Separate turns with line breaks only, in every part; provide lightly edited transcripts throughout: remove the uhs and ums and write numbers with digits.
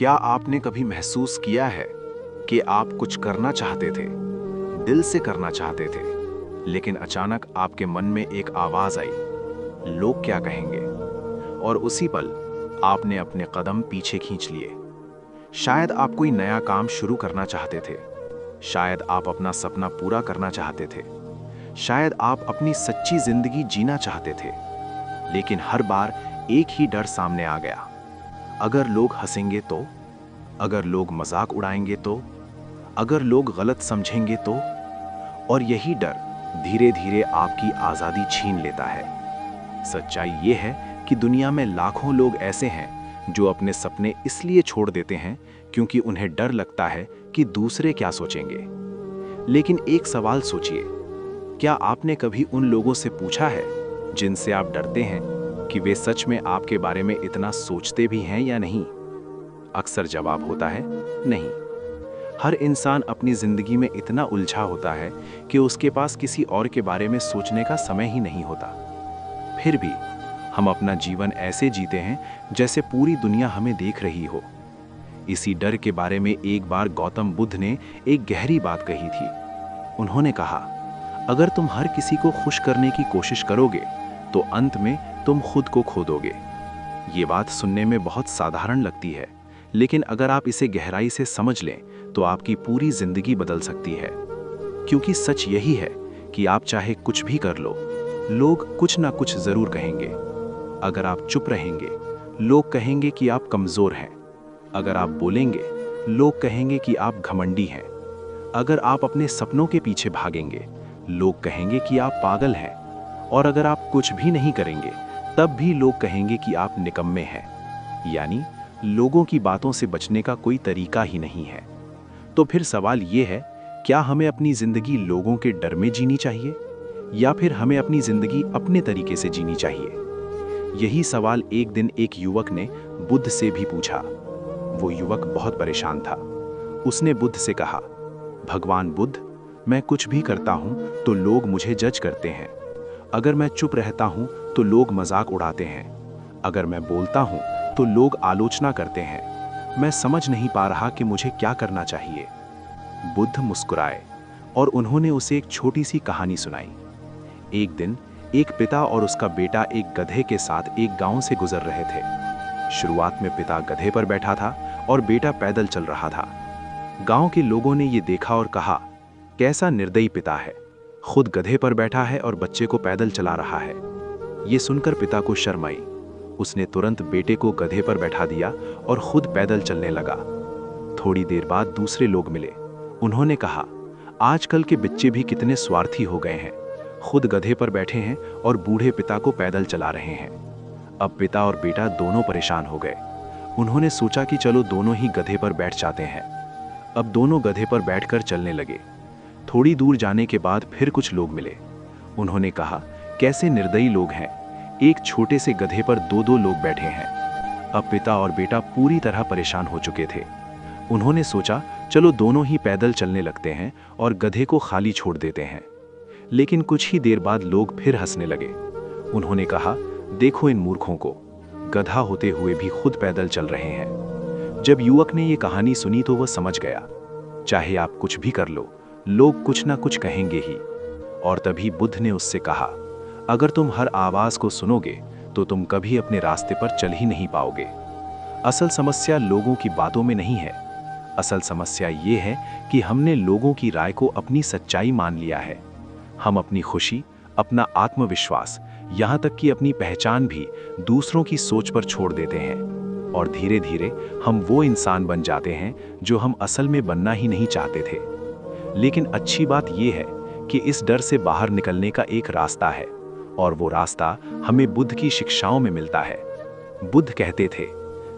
क्या आपने कभी महसूस किया है कि आप कुछ करना चाहते थे, दिल से करना चाहते थे, लेकिन अचानक आपके मन में एक आवाज आई, लोग क्या कहेंगे? और उसी पल आपने अपने कदम पीछे खींच लिए। शायद आप कोई नया काम शुरू करना चाहते थे, शायद आप अपना सपना पूरा करना चाहते थे, शायद आप अपनी सच्ची जिंदगी जीना चाहते थे, लेकिन हर बार एक ही डर सामने आ गया। अगर लोग हंसेंगे तो, अगर लोग मजाक उड़ाएंगे तो, अगर लोग गलत समझेंगे तो। और यही डर धीरे धीरे आपकी आज़ादी छीन लेता है। सच्चाई ये है कि दुनिया में लाखों लोग ऐसे हैं जो अपने सपने इसलिए छोड़ देते हैं क्योंकि उन्हें डर लगता है कि दूसरे क्या सोचेंगे। लेकिन एक सवाल सोचिए, क्या आपने कभी उन लोगों से पूछा है जिनसे आप डरते हैं कि वे सच में आपके बारे में इतना सोचते भी हैं या नहीं? अक्सर जवाब होता है नहीं। हर इंसान अपनी जिंदगी में इतना उलझा होता है कि उसके पास किसी और के बारे में सोचने का समय ही नहीं होता। फिर भी हम अपना जीवन ऐसे जीते हैं जैसे पूरी दुनिया हमें देख रही हो। इसी डर के बारे में एक बार गौतम बुद्ध ने एक गहरी बात कही थी। उन्होंने कहा, अगर तुम हर किसी को खुश करने की कोशिश करोगे तो अंत में तुम खुद को खो दोगे। ये बात सुनने में बहुत साधारण लगती है, लेकिन अगर आप इसे गहराई से समझ लें तो आपकी पूरी जिंदगी बदल सकती है। क्योंकि सच यही है कि आप चाहे कुछ भी कर लो, लोग कुछ ना कुछ जरूर कहेंगे। अगर आप चुप रहेंगे, लोग कहेंगे कि आप कमजोर हैं। अगर आप बोलेंगे, लोग कहेंगे कि आप घमंडी हैं। अगर आप अपने सपनों के पीछे भागेंगे, लोग कहेंगे कि आप पागल हैं। और अगर आप कुछ भी नहीं करेंगे, तब भी लोग कहेंगे कि आप निकम्मे हैं। यानी लोगों की बातों से बचने का कोई तरीका ही नहीं है। तो फिर सवाल ये है, क्या हमें अपनी जिंदगी लोगों के डर में जीनी चाहिए या फिर हमें अपनी जिंदगी अपने तरीके से जीनी चाहिए? यही सवाल एक दिन एक युवक ने बुद्ध से भी पूछा। वो युवक बहुत परेशान था। उसने बुद्ध से कहा, भगवान बुद्ध, मैं कुछ भी करता हूँ तो लोग मुझे जज करते हैं। अगर मैं चुप रहता हूँ तो लोग मजाक उड़ाते हैं। अगर मैं बोलता हूँ तो लोग आलोचना करते हैं। मैं समझ नहीं पा रहा कि मुझे क्या करना चाहिए। बुद्ध मुस्कुराए और उन्होंने उसे एक छोटी सी कहानी सुनाई। एक दिन एक पिता और उसका बेटा एक गधे के साथ एक गांव से गुजर रहे थे। शुरुआत में पिता गधे पर बैठा था और बेटा पैदल चल रहा था। गांव के लोगों ने ये देखा और कहा, कैसा निर्दयी पिता है, खुद गधे पर बैठा है और बच्चे को पैदल चला रहा है। ये सुनकर पिता को शर्म आई। उसने तुरंत बेटे को गधे पर बैठा दिया और खुद पैदल चलने लगा। थोड़ी देर बाद दूसरे लोग मिले। उन्होंने कहा, आजकल के बच्चे भी कितने स्वार्थी हो गए हैं, खुद गधे पर बैठे हैं और बूढ़े पिता को पैदल चला रहे हैं। अब पिता और बेटा दोनों परेशान हो गए। उन्होंने सोचा कि चलो दोनों ही गधे पर बैठ जाते हैं। अब दोनों गधे पर बैठकर चलने लगे। थोड़ी दूर जाने के बाद फिर कुछ लोग मिले। उन्होंने कहा, कैसे निर्दयी लोग हैं, एक छोटे से गधे पर दो दो लोग बैठे हैं। अब पिता और बेटा पूरी तरह परेशान हो चुके थे। उन्होंने सोचा, चलो दोनों ही पैदल चलने लगते हैं और गधे को खाली छोड़ देते हैं। लेकिन कुछ ही देर बाद लोग फिर हंसने लगे। उन्होंने कहा, देखो इन मूर्खों को, गधा होते हुए भी खुद पैदल चल रहे हैं। जब युवक ने ये कहानी सुनी तो वह समझ गया, चाहे आप कुछ भी कर लो, लोग कुछ ना कुछ कहेंगे ही। और तभी बुद्ध ने उससे कहा, अगर तुम हर आवाज को सुनोगे तो तुम कभी अपने रास्ते पर चल ही नहीं पाओगे। असल समस्या लोगों की बातों में नहीं है। असल समस्या ये है कि हमने लोगों की राय को अपनी सच्चाई मान लिया है। हम अपनी खुशी, अपना आत्मविश्वास, यहाँ तक कि अपनी पहचान भी दूसरों की सोच पर छोड़ देते हैं। और धीरे धीरे हम वो इंसान बन जाते हैं जो हम असल में बनना ही नहीं चाहते थे। लेकिन अच्छी बात यह है कि इस डर से बाहर निकलने का एक रास्ता है, और वो रास्ता हमें बुद्ध की शिक्षाओं में मिलता है। बुद्ध कहते थे,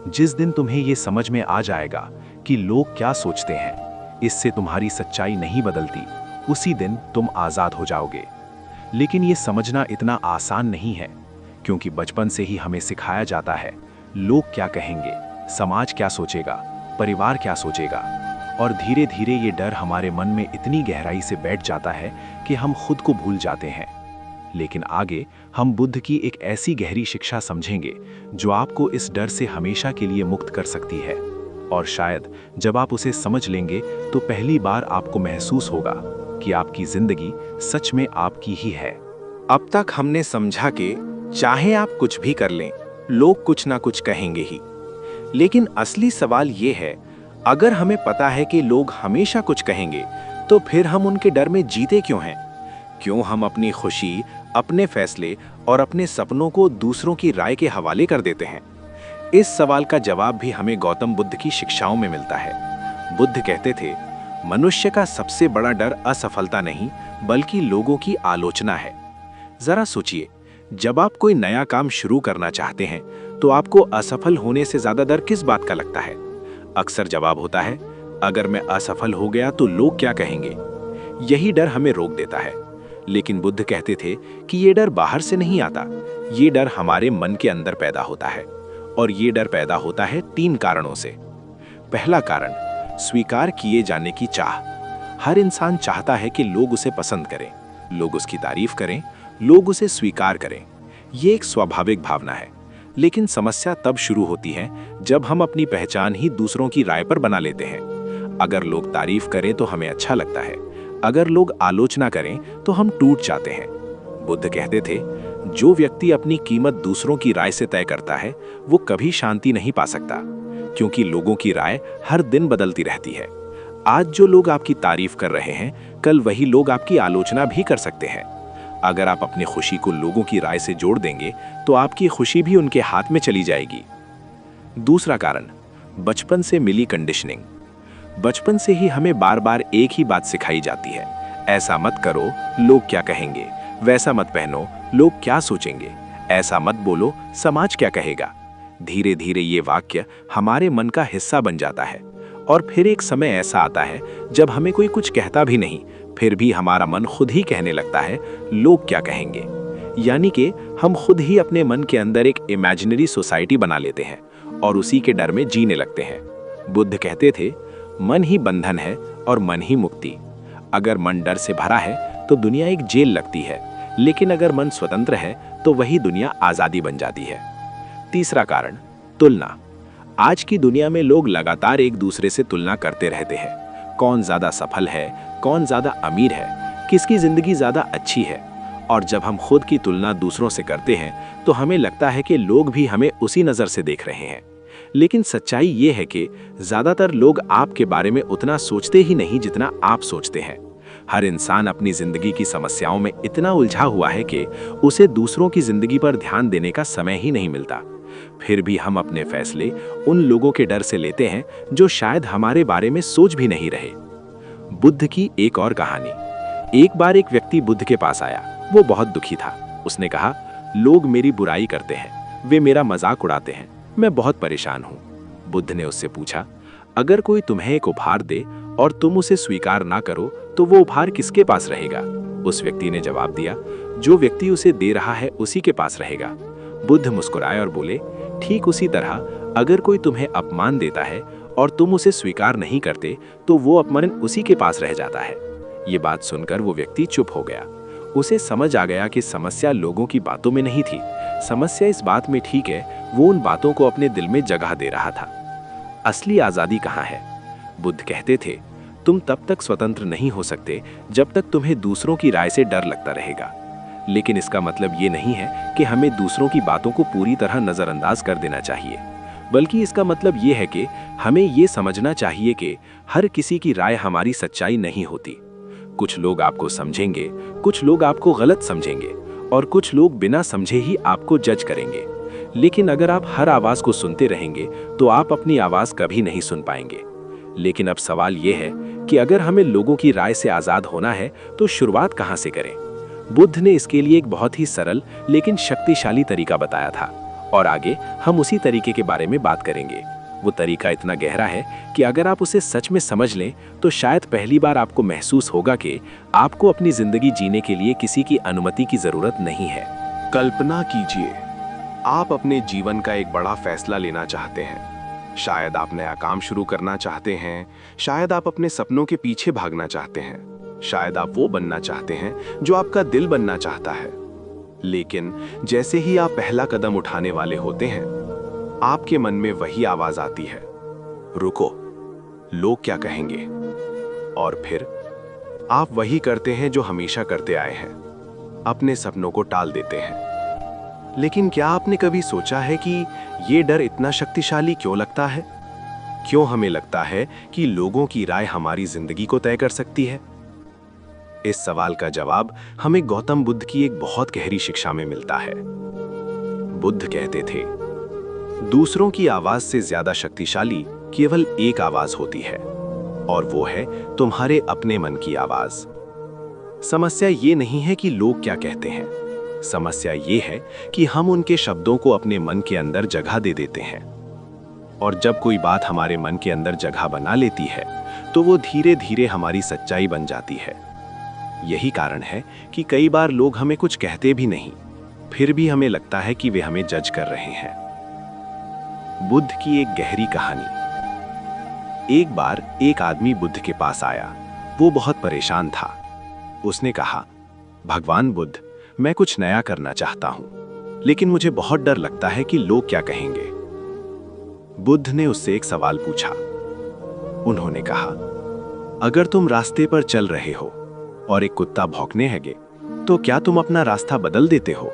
जिस दिन तुम्हें ये समझ में आ जाएगा कि लोग क्या सोचते हैं, इससे तुम्हारी सच्चाई नहीं बदलती, उसी दिन तुम आज़ाद हो जाओगे। लेकिन ये समझना इतना आसान नहीं है, क्योंकि बचपन से ही हमें सिखाया जाता है, लोग क्या कहेंगे, समाज क्या सोचेगा, परिवार क्या सोचेगा। और धीरे धीरे ये डर हमारे मन में इतनी गहराई से बैठ जाता है कि हम खुद को भूल जाते हैं। लेकिन आगे हम बुद्ध की एक ऐसी गहरी शिक्षा समझेंगे जो आपको इस डर से हमेशा के लिए मुक्त कर सकती है। और शायद जब आप उसे समझ लेंगे तो पहली बार आपको महसूस होगा कि आपकी जिंदगी सच में आपकी ही है। अब तक हमने समझा कि चाहे आप कुछ भी कर लें, लोग कुछ ना कुछ कहेंगे ही। लेकिन असली सवाल ये है, अगर हमें पता है कि लोग हमेशा कुछ कहेंगे, तो फिर हम उनके डर में जीते क्यों हैं? क्यों हम अपनी खुशी, अपने फैसले और अपने सपनों को दूसरों की राय के हवाले कर देते हैं? इस सवाल का जवाब भी हमें गौतम बुद्ध की शिक्षाओं में मिलता है। बुद्ध कहते थे, मनुष्य का सबसे बड़ा डर असफलता नहीं, बल्कि लोगों की आलोचना है। जरा सोचिए, जब आप कोई नया काम शुरू करना चाहते हैं, तो आपको असफल होने से ज्यादा डर किस बात का लगता है? अक्सर जवाब होता है, अगर मैं असफल हो गया तो लोग क्या कहेंगे। यही डर हमें रोक देता है। लेकिन बुद्ध कहते थे कि ये डर बाहर से नहीं आता, ये डर हमारे मन के अंदर पैदा होता है। और ये डर पैदा होता है 3 कारणों से। पहला कारण, स्वीकार किए जाने की चाह। हर इंसान चाहता है कि लोग उसे पसंद करें, लोग उसकी तारीफ करें, लोग उसे स्वीकार करें। ये एक स्वाभाविक भावना है। लेकिन समस्या तब शुरू होती है जब हम अपनी पहचान ही दूसरों की राय पर बना लेते हैं। अगर लोग तारीफ करें तो हमें अच्छा लगता है, अगर लोग आलोचना करें तो हम टूट जाते हैं। बुद्ध कहते थे, जो व्यक्ति अपनी कीमत दूसरों की राय से तय करता है, वो कभी शांति नहीं पा सकता, क्योंकि लोगों की राय हर दिन बदलती रहती है। आज जो लोग आपकी तारीफ कर रहे हैं, कल वही लोग आपकी आलोचना भी कर सकते हैं। अगर आप अपनी खुशी को लोगों की राय से जोड़ देंगे, तो आपकी खुशी भी उनके हाथ में चली जाएगी। दूसरा कारण, बचपन से मिली कंडीशनिंग। बचपन से ही हमें बार बार एक ही बात सिखाई जाती है, ऐसा मत करो, लोग क्या कहेंगे, वैसा मत पहनो, लोग क्या सोचेंगे, ऐसा मत बोलो, समाज क्या कहेगा। धीरे धीरे ये वाक्य हमारे मन का हिस्सा बन जाता है। और फिर एक समय ऐसा आता है जब हमें कोई कुछ कहता भी नहीं, फिर भी हमारा मन खुद ही कहने लगता है, लोग क्या कहेंगे। यानी कि हम खुद ही अपने मन के अंदर एक इमेजिनरी सोसाइटी बना लेते हैं और उसी के डर में जीने लगते हैं। बुद्ध कहते थे, मन ही बंधन है और मन ही मुक्ति। अगर मन डर से भरा है तो दुनिया एक जेल लगती है, लेकिन अगर मन स्वतंत्र है तो वही दुनिया आजादी बन जाती है। तीसरा कारण, तुलना। आज की दुनिया में लोग लगातार एक दूसरे से तुलना करते रहते हैं। कौन ज्यादा सफल है, कौन ज्यादा अमीर है, किसकी जिंदगी ज्यादा अच्छी है। और जब हम खुद की तुलना दूसरों से करते हैं तो हमें लगता है कि लोग भी हमें उसी नजर से देख रहे हैं। लेकिन सच्चाई ये है कि ज्यादातर लोग आपके बारे में उतना सोचते ही नहीं जितना आप सोचते हैं। हर इंसान अपनी जिंदगी की समस्याओं में इतना उलझा हुआ है कि उसे दूसरों की जिंदगी पर ध्यान देने का समय ही नहीं मिलता। फिर भी हम अपने फैसले उन लोगों के डर से लेते हैं जो शायद हमारे बारे में सोच भी नहीं रहे। बुद्ध की एक और कहानी। एक बार एक व्यक्ति बुद्ध के पास आया। वो बहुत दुखी था। उसने कहा, लोग मेरी बुराई करते हैं, वे मेरा मजाक उड़ाते हैं, मैं बहुत परेशान हूँ। बुद्ध ने उससे पूछा, अगर कोई तुम्हें एक उपहार दे और तुम उसे स्वीकार ना करो तो वो उपहार किसके पास रहेगा? उस व्यक्ति ने जवाब दिया, जो व्यक्ति उसे दे रहा है उसी के पास रहेगा। बुद्ध मुस्कुराए और बोले, ठीक उसी तरह अगर कोई तुम्हें अपमान देता है और तुम उसे स्वीकार नहीं करते तो वो अपमान उसी के पास रह जाता है। ये बात सुनकर वो व्यक्ति चुप हो गया। उसे समझ आ गया कि समस्या लोगों की बातों में नहीं थी, समस्या इस बात में ठीक है, वो उन बातों को अपने दिल में जगह दे रहा था। असली आजादी कहाँ है? बुद्ध कहते थे, तुम तब तक स्वतंत्र नहीं हो सकते जब तक तुम्हें दूसरों की राय से डर लगता रहेगा। लेकिन इसका मतलब ये नहीं है कि हमें दूसरों की बातों को पूरी तरह नजरअंदाज कर देना चाहिए, बल्कि इसका मतलब ये है कि हमें ये समझना चाहिए कि हर किसी की राय हमारी सच्चाई नहीं होती। कुछ लोग आपको समझेंगे, कुछ लोग आपको गलत समझेंगे और कुछ लोग बिना समझे ही आपको जज करेंगे। लेकिन अगर आप हर आवाज को सुनते रहेंगे तो आप अपनी आवाज कभी नहीं सुन पाएंगे। लेकिन अब सवाल यह है कि अगर हमें लोगों की राय से आजाद होना है तो शुरुआत कहां से करें? बुद्ध ने इसके लिए एक बहुत ही सरल लेकिन शक्तिशाली तरीका बताया था और आगे हम उसी तरीके के बारे में बात करेंगे। वो तरीका इतना गहरा है कि अगर आप उसे सच में समझ लें तो शायद पहली बार आपको महसूस होगा कि आपको अपनी जिंदगी जीने के लिए किसी की अनुमति की जरूरत नहीं है।
कल्पना कीजिए, आप अपने जीवन का एक बड़ा फैसला लेना चाहते हैं। शायद आप नया काम शुरू करना चाहते हैं, शायद आप अपने सपनों के पीछे भागना चाहते हैं, शायद आप वो बनना चाहते हैं जो आपका दिल बनना चाहता है। लेकिन जैसे ही आप पहला कदम उठाने वाले होते हैं, आपके मन में वही आवाज आती है, रुको, लोग क्या कहेंगे। और फिर आप वही करते हैं जो हमेशा करते आए हैं, अपने सपनों को टाल देते हैं। लेकिन क्या आपने कभी सोचा है कि ये डर इतना शक्तिशाली क्यों लगता है? क्यों हमें लगता है कि लोगों की राय हमारी जिंदगी को तय कर सकती है? इस सवाल का जवाब हमें गौतम बुद्ध की एक बहुत गहरी शिक्षा में मिलता है। बुद्ध कहते थे, दूसरों की आवाज से ज्यादा शक्तिशाली केवल एक आवाज होती है, और वो है तुम्हारे अपने मन की आवाज। समस्या ये नहीं है कि लोग क्या कहते हैं, समस्या ये है कि हम उनके शब्दों को अपने मन के अंदर जगह दे देते हैं। और जब कोई बात हमारे मन के अंदर जगह बना लेती है तो वो धीरे धीरे हमारी सच्चाई बन जाती है। यही कारण है कि कई बार लोग हमें कुछ कहते भी नहीं, फिर भी हमें लगता है कि वे हमें जज कर रहे हैं। बुद्ध की एक गहरी कहानी। एक बार एक आदमी बुद्ध के पास आया। वो बहुत परेशान था। उसने कहा, भगवान बुद्ध, मैं कुछ नया करना चाहता हूं, लेकिन मुझे बहुत डर लगता है कि लोग क्या कहेंगे। बुद्ध ने उससे एक सवाल पूछा। उन्होंने कहा, अगर तुम रास्ते पर चल रहे हो और एक कुत्ता भौंकने लगे तो क्या तुम अपना रास्ता बदल देते हो?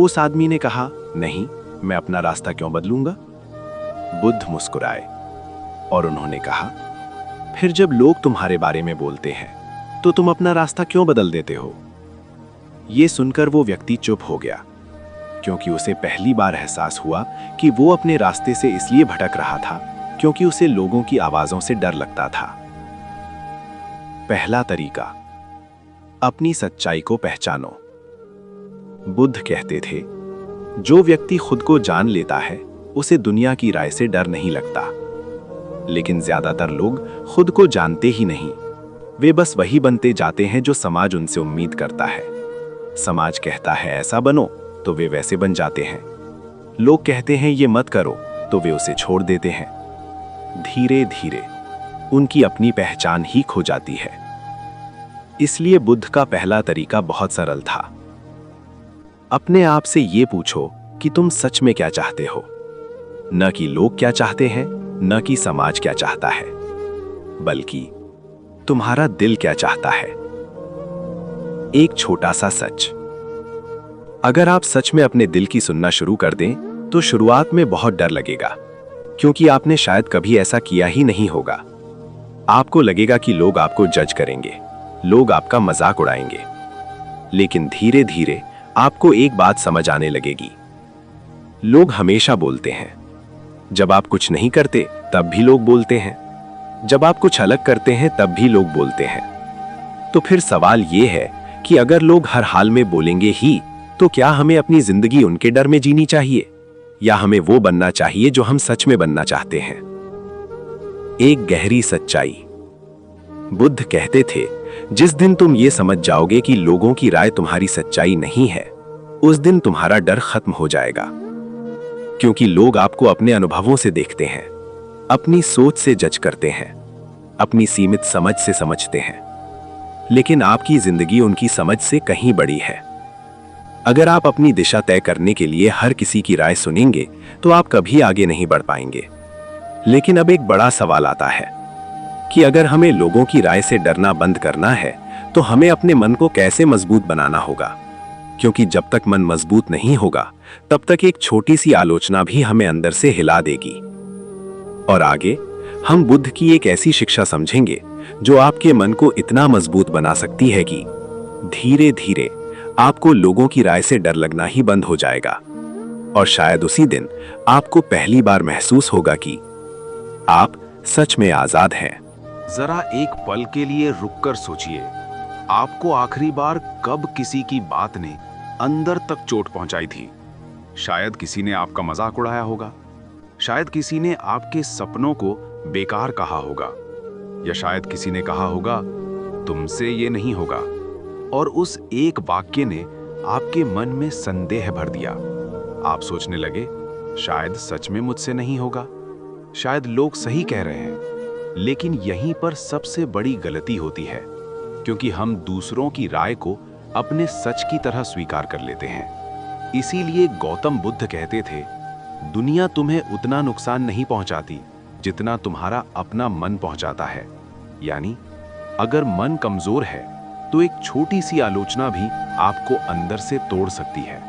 उस आदमी ने कहा, नहीं, मैं अपना रास्ता क्यों बदलूंगा? बुद्ध मुस्कुराए और उन्होंने कहा, फिर जब लोग तुम्हारे बारे में बोलते हैं तो तुम अपना रास्ता क्यों बदल देते हो? ये सुनकर वो व्यक्ति चुप हो गया, क्योंकि उसे पहली बार एहसास हुआ कि वो अपने रास्ते से इसलिए भटक रहा था क्योंकि उसे लोगों की आवाजों से डर लगता था। पहला तरीका, अपनी सच्चाई को पहचानो। बुद्ध कहते थे, जो व्यक्ति खुद को जान लेता है उसे दुनिया की राय से डर नहीं लगता। लेकिन ज्यादातर लोग खुद को जानते ही नहीं, वे बस वही बनते जाते हैं जो समाज उनसे उम्मीद करता है। समाज कहता है ऐसा बनो तो वे वैसे बन जाते हैं। लोग कहते हैं ये मत करो तो वे उसे छोड़ देते हैं। धीरे धीरे उनकी अपनी पहचान ही खो जाती है। इसलिए बुद्ध का पहला तरीका बहुत सरल था। अपने आप से ये पूछो कि तुम सच में क्या चाहते हो, न कि लोग क्या चाहते हैं, न कि समाज क्या चाहता है, बल्कि तुम्हारा दिल क्या चाहता है। एक छोटा सा सच। अगर आप सच में अपने दिल की सुनना शुरू कर दें तो शुरुआत में बहुत डर लगेगा, क्योंकि आपने शायद कभी ऐसा किया ही नहीं होगा। आपको लगेगा कि लोग आपको जज करेंगे, लोग आपका मजाक उड़ाएंगे। लेकिन धीरे धीरे आपको एक बात समझ आने लगेगी। लोग हमेशा बोलते हैं। जब आप कुछ नहीं करते तब भी लोग बोलते हैं, जब आप कुछ अलग करते हैं तब भी लोग बोलते हैं। तो फिर सवाल यह है कि अगर लोग हर हाल में बोलेंगे ही, तो क्या हमें अपनी जिंदगी उनके डर में जीनी चाहिए, या हमें वो बनना चाहिए जो हम सच में बनना चाहते हैं? एक गहरी सच्चाई। बुद्ध कहते थे, जिस दिन तुम ये समझ जाओगे कि लोगों की राय तुम्हारी सच्चाई नहीं है, उस दिन तुम्हारा डर खत्म हो जाएगा। क्योंकि लोग आपको अपने अनुभवों से देखते हैं, अपनी सोच से जज करते हैं, अपनी सीमित समझ से समझते हैं। लेकिन आपकी जिंदगी उनकी समझ से कहीं बड़ी है। अगर आप अपनी दिशा तय करने के लिए हर किसी की राय सुनेंगे तो आप कभी आगे नहीं बढ़ पाएंगे। लेकिन अब एक बड़ा सवाल आता है कि अगर हमें लोगों की राय से डरना बंद करना है तो हमें अपने मन को कैसे मजबूत बनाना होगा? क्योंकि जब तक मन मजबूत नहीं होगा तब तक एक छोटी सी आलोचना भी हमें अंदर से हिला देगी। और आगे हम बुद्ध की एक ऐसी शिक्षा समझेंगे जो आपके मन को इतना मजबूत बना सकती है कि धीरे धीरे आपको लोगों की राय से डर लगना ही बंद हो जाएगा। और शायद उसी दिन आपको पहली बार महसूस होगा कि आप सच में आजाद हैं।
जरा एक पल के लिए रुककर सोचिए, आपको आखिरी बार कब किसी की बात ने अंदर तक चोट पहुंचाई थी? शायद किसी ने आपका मजाक उड़ाया होगा, शायद किसी ने आपके सपनों को बेकार कहा होगा, या शायद किसी ने कहा होगा तुमसे ये नहीं होगा। और उस एक वाक्य ने आपके मन में संदेह भर दिया। आप सोचने लगे, शायद सच में मुझसे नहीं होगा, शायद लोग सही कह रहे हैं। लेकिन यहीं पर सबसे बड़ी गलती होती है, क्योंकि हम दूसरों की राय को अपने सच की तरह स्वीकार कर लेते हैं। इसीलिए गौतम बुद्ध कहते थे, दुनिया तुम्हें उतना नुकसान नहीं पहुंचाती जितना तुम्हारा अपना मन पहुंचाता है। यानी अगर मन कमजोर है तो एक छोटी सी आलोचना भी आपको अंदर से तोड़ सकती है,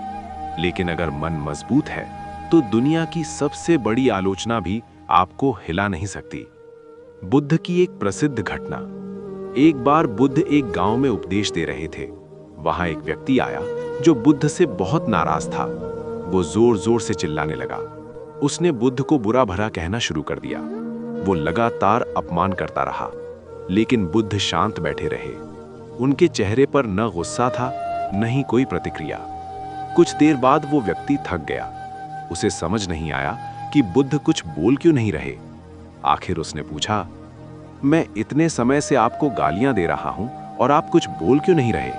लेकिन अगर मन मजबूत है तो दुनिया की सबसे बड़ी आलोचना भी आपको हिला नहीं सकती। बुद्ध की एक प्रसिद्ध घटना। एक बार बुद्ध एक गांव में उपदेश दे रहे थे। वहां एक व्यक्ति आया जो बुद्ध से बहुत नाराज था। वो जोर जोर से चिल्लाने लगा। उसने बुद्ध को बुरा भला कहना शुरू कर दिया। वो लगातार अपमान करता रहा, लेकिन बुद्ध शांत बैठे रहे। उनके चेहरे पर न गुस्सा था, न ही कोई प्रतिक्रिया। कुछ देर बाद वो व्यक्ति थक गया। उसे समझ नहीं आया कि बुद्ध कुछ बोल क्यों नहीं रहे। आखिर उसने पूछा, मैं इतने समय से आपको गालियां दे रहा हूं और आप कुछ बोल क्यों नहीं रहे?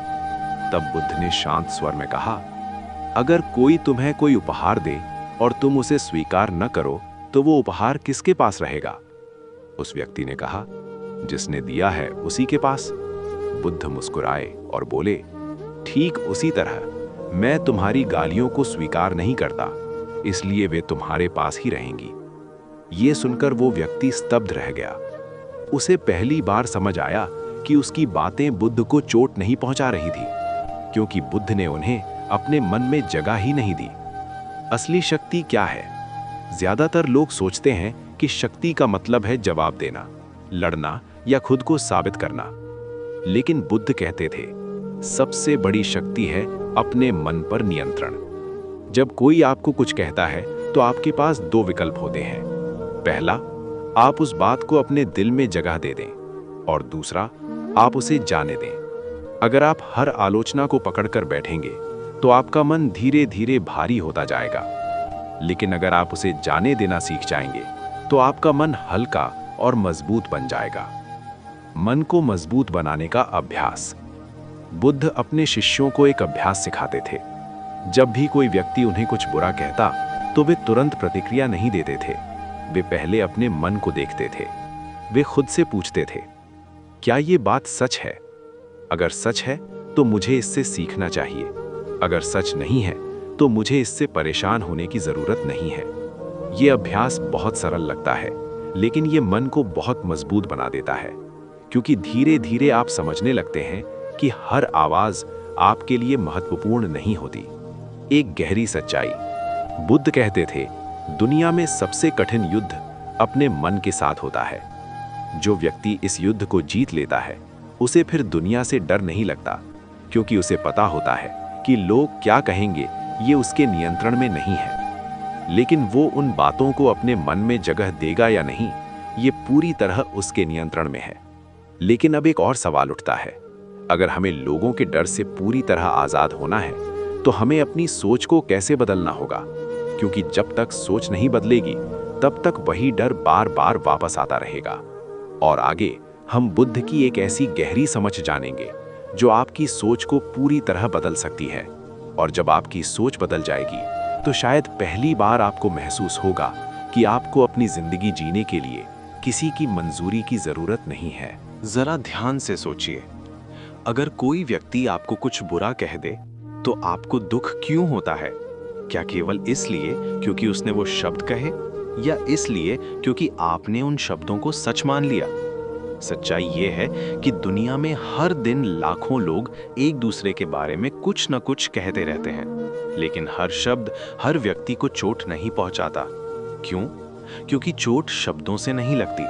तब बुद्ध ने शांत स्वर में कहा, अगर कोई तुम्हें कोई उपहार दे और तुम उसे स्वीकार न करो तो वो उपहार किसके पास रहेगा? उस व्यक्ति ने कहा, जिसने दिया है उसी के पास। बुद्ध मुस्कुराए और बोले, ठीक उसी तरह मैं तुम्हारी गालियों को स्वीकार नहीं करता, इसलिए वे तुम्हारे पास ही रहेंगी। ये सुनकर वो व्यक्ति स्तब्ध रह गया। उसे पहली बार समझ आया कि उसकी बातें बुद्ध को चोट नहीं पहुंचा रही थी, क्योंकि बुद्ध ने उन्हें अपने मन में जगह ही नहीं दी। असली शक्ति क्या है? ज्यादातर लोग सोचते हैं कि शक्ति का मतलब है जवाब देना, लड़ना या खुद को साबित करना। लेकिन बुद्ध कहते थे, सबसे बड़ी शक्ति है अपने मन पर नियंत्रण। जब कोई आपको कुछ कहता है तो आपके पास दो विकल्प होते हैं। पहला, आप उस बात को अपने दिल में जगह दे दें, और दूसरा, आप उसे जाने दें। अगर आप हर आलोचना को पकड़कर बैठेंगे तो आपका मन धीरे धीरे भारी होता जाएगा। लेकिन अगर आप उसे जाने देना सीख जाएंगे तो आपका मन हल्का और मजबूत बन जाएगा। मन को मजबूत बनाने का अभ्यास। बुद्ध अपने शिष्यों को एक अभ्यास सिखाते थे। जब भी कोई व्यक्ति उन्हें कुछ बुरा कहता तो वे तुरंत प्रतिक्रिया नहीं देते थे। वे पहले अपने मन को देखते थे। वे खुद से पूछते थे, क्या ये बात सच है? अगर सच है तो मुझे इससे सीखना चाहिए। अगर सच नहीं है तो मुझे इससे परेशान होने की जरूरत नहीं है। ये अभ्यास बहुत सरल लगता है, लेकिन ये मन को बहुत मजबूत बना देता है, क्योंकि धीरे धीरे आप समझने लगते हैं कि हर आवाज आपके लिए महत्वपूर्ण नहीं होती। एक गहरी सच्चाई। बुद्ध कहते थे, दुनिया में सबसे कठिन युद्ध अपने मन के साथ होता है। जो व्यक्ति इस युद्ध को जीत लेता है उसे फिर दुनिया से डर नहीं लगता, क्योंकि उसे पता होता है कि लोग क्या कहेंगे ये उसके नियंत्रण में नहीं है। लेकिन वो उन बातों को अपने मन में जगह देगा या नहीं, ये पूरी तरह उसके नियंत्रण में है। लेकिन अब एक और सवाल उठता है, अगर हमें लोगों के डर से पूरी तरह आजाद होना है तो हमें अपनी सोच को कैसे बदलना होगा? क्योंकि जब तक सोच नहीं बदलेगी तब तक वही डर बार बार वापस आता रहेगा। और आगे हम बुद्ध की एक ऐसी गहरी समझ जानेंगे जो आपकी सोच को पूरी तरह बदल सकती है। और जब आपकी सोच बदल जाएगी तो शायद पहली बार आपको महसूस होगा कि आपको अपनी जिंदगी जीने के लिए किसी की मंजूरी की जरूरत नहीं है।
जरा ध्यान से सोचिए, अगर कोई व्यक्ति आपको कुछ बुरा कह दे तो आपको दुख क्यों होता है? क्या केवल इसलिए क्योंकि उसने वो शब्द कहे, या इसलिए क्योंकि आपने उन शब्दों को सच मान लिया? सच्चाई ये है कि दुनिया में हर दिन लाखों लोग एक दूसरे के बारे में कुछ न कुछ कहते रहते हैं, लेकिन हर शब्द हर व्यक्ति को चोट नहीं पहुंचाता। क्यों? क्योंकि चोट शब्दों से नहीं लगती,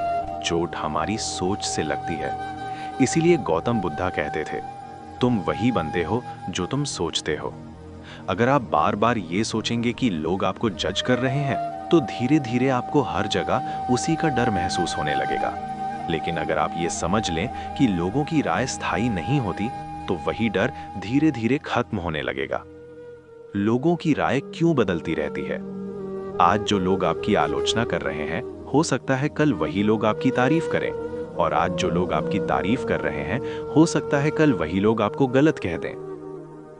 चोट हमारी सोच से लगती है। इसीलिए गौतम बुद्धा कहते थे, तुम वही बनते हो जो तुम सोचते हो। अगर आप बार बार ये सोचेंगे कि लोग आपको जज कर रहे हैं तो धीरे धीरे आपको हर जगह उसी का डर महसूस होने लगेगा। लेकिन अगर आप ये समझ लें कि लोगों की राय स्थायी नहीं होती तो वही डर धीरे धीरे खत्म होने लगेगा। लोगों की राय क्यों बदलती रहती है? आज जो लोग आपकी आलोचना कर रहे हैं, हो सकता है कल वही लोग आपकी तारीफ करें, और आज जो लोग आपकी तारीफ कर रहे हैं, हो सकता है कल वही लोग आपको गलत कह दें।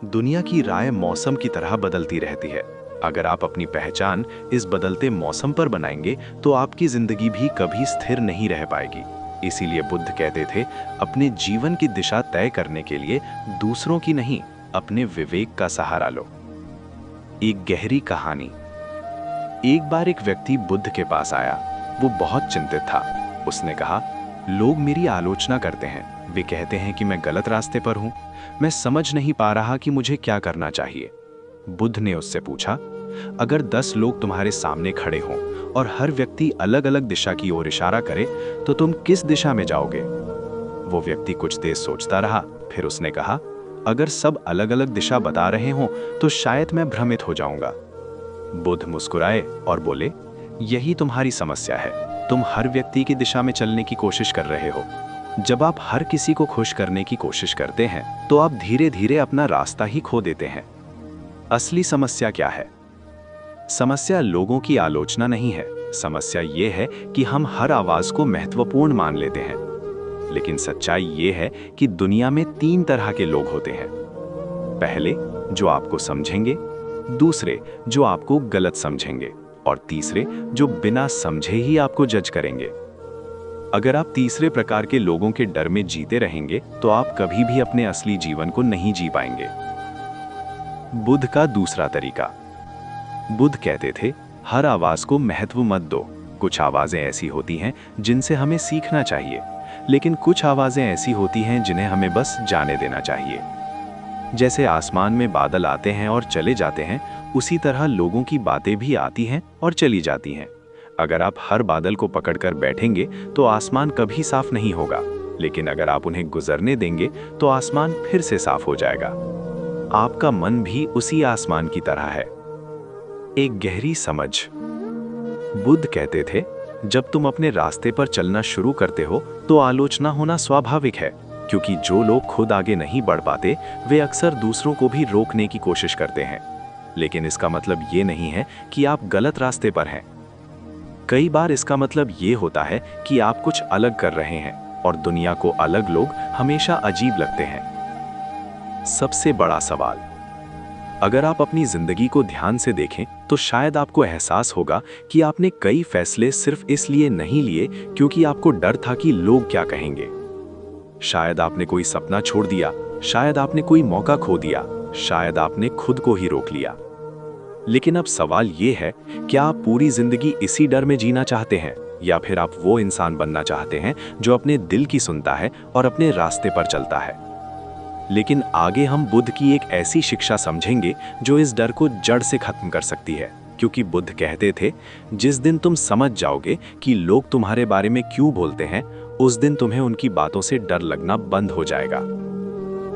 दुनिया की राय मौसम की तरह बदलती रहती है। अगर आप अपनी पहचान इस बदलते मौसम पर बनाएंगे तो आपकी जिंदगी भी कभी स्थिर नहीं रह पाएगी। इसीलिए बुद्ध कहते थे, अपने जीवन की दिशा तय करने के लिए दूसरों की नहीं, अपने विवेक का सहारा लो। एक गहरी कहानी। एक बार एक व्यक्ति बुद्ध के पास आया।
वो बहुत चिंतित था। उसने कहा, लोग मेरी आलोचना करते हैं, वे कहते हैं कि मैं गलत रास्ते पर हूं। मैं समझ नहीं पा रहा कि मुझे क्या करना चाहिए। बुद्ध ने उससे पूछा, अगर 10 लोग तुम्हारे सामने खड़े हों और हर व्यक्ति अलग अलग दिशा की ओर इशारा करे, तो तुम किस दिशा में जाओगे? वो व्यक्ति कुछ देर सोचता रहा, फिर उसने कहा, अगर सब अलग अलग दिशा बता रहे हों तो शायद मैं भ्रमित हो जाऊंगा। बुद्ध मुस्कुराए और बोले, यही तुम्हारी समस्या है। तुम हर व्यक्ति की दिशा में चलने की कोशिश कर रहे हो। जब आप हर किसी को खुश करने की कोशिश करते हैं तो आप धीरे धीरे अपना रास्ता ही खो देते हैं। असली समस्या क्या है? समस्या लोगों की आलोचना नहीं है। समस्या ये है कि हम हर आवाज को महत्वपूर्ण मान लेते हैं। लेकिन सच्चाई ये है कि दुनिया में 3 तरह के लोग होते हैं। पहले, जो आपको समझेंगे, दूसरे, जो आपको गलत समझेंगे, और तीसरे, जो बिना समझे ही आपको जज करेंगे। अगर आप तीसरे प्रकार के लोगों के डर में जीते रहेंगे तो आप कभी भी अपने असली जीवन को नहीं जी पाएंगे। बुद्ध का दूसरा तरीका। बुद्ध कहते थे, हर आवाज को महत्व मत दो। कुछ आवाजें ऐसी होती हैं जिनसे हमें सीखना चाहिए, लेकिन कुछ आवाजें ऐसी होती हैं जिन्हें हमें बस जाने देना चाहिए। जैसे आसमान में बादल आते हैं और चले जाते हैं, उसी तरह लोगों की बातें भी आती हैं और चली जाती हैं। अगर आप हर बादल को पकड़कर बैठेंगे तो आसमान कभी साफ नहीं होगा, लेकिन अगर आप उन्हें गुजरने देंगे तो आसमान फिर से साफ हो जाएगा। आपका मन भी उसी आसमान की तरह है। एक गहरी समझ। बुद्ध कहते थे, जब तुम अपने रास्ते पर चलना शुरू करते हो तो आलोचना होना स्वाभाविक है, क्योंकि जो लोग खुद आगे नहीं बढ़ पाते वे अक्सर दूसरों को भी रोकने की कोशिश करते हैं। लेकिन इसका मतलब ये नहीं है कि आप गलत रास्ते पर हैं। कई बार इसका मतलब ये होता है कि आप कुछ अलग कर रहे हैं और दुनिया को अलग लोग हमेशा अजीब लगते हैं। सबसे बड़ा सवाल। अगर आप अपनी जिंदगी को ध्यान से देखें तो शायद आपको एहसास होगा कि आपने कई फैसले सिर्फ इसलिए नहीं लिए क्योंकि आपको डर था कि लोग क्या कहेंगे। शायद आपने कोई सपना छोड़ दिया, शायद आपने कोई मौका खो दिया, शायद आपने खुद को ही रोक लिया। लेकिन अब सवाल ये है, क्या आप पूरी जिंदगी इसी डर में जीना चाहते हैं, या फिर आप वो इंसान बनना चाहते हैं जो अपने दिल की सुनता है और अपने रास्ते पर चलता है? लेकिन आगे हम बुद्ध की एक ऐसी शिक्षा समझेंगे जो इस डर को जड़ से खत्म कर सकती है, क्योंकि बुद्ध कहते थे, जिस दिन तुम समझ जाओगे कि लोग तुम्हारे बारे में क्यों बोलते हैं, उस दिन तुम्हें उनकी बातों से डर लगना बंद हो जाएगा।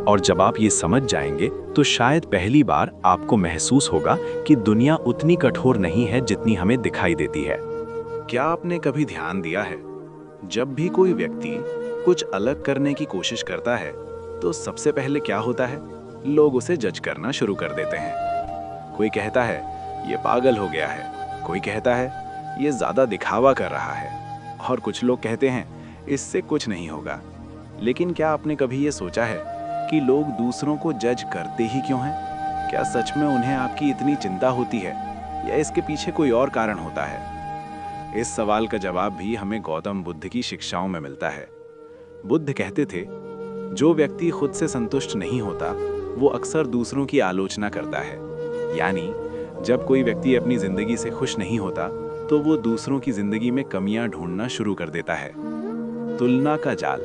और जब आप ये समझ जाएंगे तो शायद पहली बार आपको महसूस होगा कि दुनिया उतनी कठोर नहीं है जितनी हमें दिखाई देती है। क्या आपने कभी ध्यान दिया है, जब भी कोई व्यक्ति कुछ अलग करने की कोशिश करता है तो सबसे पहले क्या होता है? लोग उसे जज करना शुरू कर देते हैं। कोई कहता है ये पागल हो गया है, कोई कहता है ये ज्यादा दिखावा कर रहा है, और कुछ लोग कहते हैं इससे कुछ नहीं होगा। लेकिन क्या आपने कभी ये सोचा है कि लोग दूसरों को जज करते ही क्यों हैं? क्या सच में उन्हें आपकी इतनी चिंता होती है, या इसके पीछे कोई और कारण होता है? इस सवाल का जवाब भी हमें गौतम बुद्ध की शिक्षाओं में मिलता है। बुद्ध कहते थे, जो व्यक्ति खुद से संतुष्ट नहीं होता वो अक्सर दूसरों की आलोचना करता है। यानी जब कोई व्यक्ति अपनी जिंदगी से खुश नहीं होता तो वो दूसरों की जिंदगी में कमियां ढूंढना शुरू कर देता है। तुलना का जाल।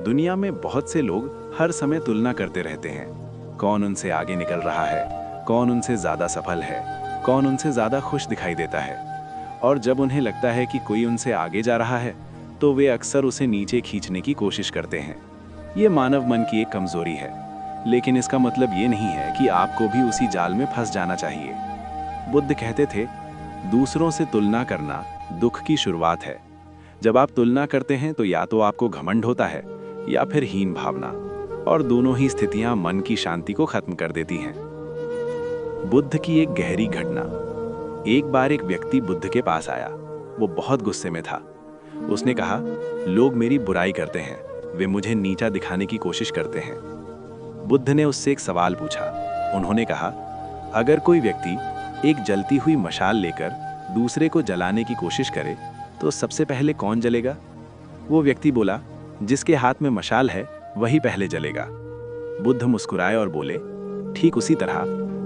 दुनिया में बहुत से लोग हर समय तुलना करते रहते हैं। कौन उनसे आगे निकल रहा है, कौन उनसे ज्यादा सफल है, कौन उनसे ज्यादा खुश दिखाई देता है। और जब उन्हें लगता है कि कोई उनसे आगे जा रहा है तो वे अक्सर उसे नीचे खींचने की कोशिश करते हैं। ये मानव मन की एक कमजोरी है, लेकिन इसका मतलब ये नहीं है कि आपको भी उसी जाल में फंस जाना चाहिए। बुद्ध कहते थे, दूसरों से तुलना करना दुख की शुरुआत है। जब आप तुलना करते हैं तो या तो आपको घमंड होता है या फिर हीन भावना, और दोनों ही स्थितियां मन की शांति को खत्म कर देती हैं। बुद्ध की एक गहरी घटना। एक बार एक व्यक्ति बुद्ध के पास आया। वो बहुत गुस्से में था। उसने कहा, लोग मेरी बुराई करते हैं, वे मुझे नीचा दिखाने की कोशिश करते हैं। बुद्ध ने उससे एक सवाल पूछा। उन्होंने कहा, अगर कोई व्यक्ति एक जलती हुई मशाल लेकर दूसरे को जलाने की कोशिश करे तो सबसे पहले कौन जलेगा? वो व्यक्ति बोला, जिसके हाथ में मशाल है वही पहले जलेगा। बुद्ध मुस्कुराए और बोले, ठीक उसी तरह